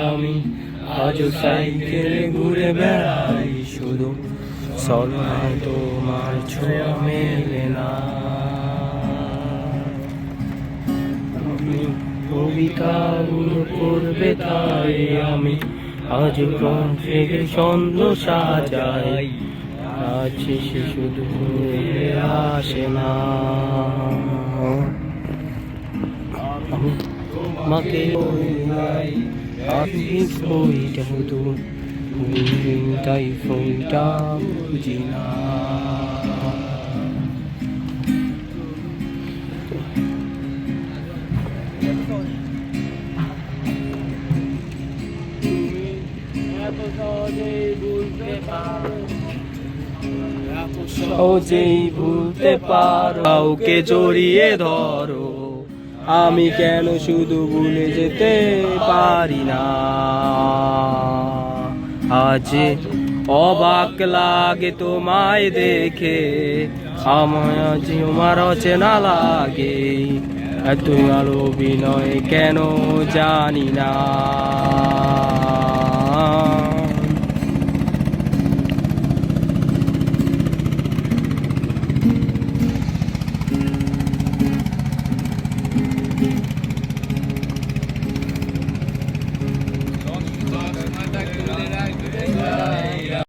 আমি আজও সাইকেলে ঘুরে বেড়াই শুধু সলনায় তোমার ছোঁয়া মেলে না। কবিতাগুলো করবে তাই আমি আজ কোন থেকে ছন্দ সাজাই, আছে সে শুধু আসে না। মাকে বইটা শুধু তাই ফোনটা বুঝি না। সহজেই ভুলতে পারো, কাউকে জড়িয়ে ধরো, আমি কেন শুধু ভুলে যেতে পারি না। আজ অবাক লাগে তোমায় দেখে, আমায় আজ আমার অচেনা লাগে, এত আলো অভিনয় কেন জানি না।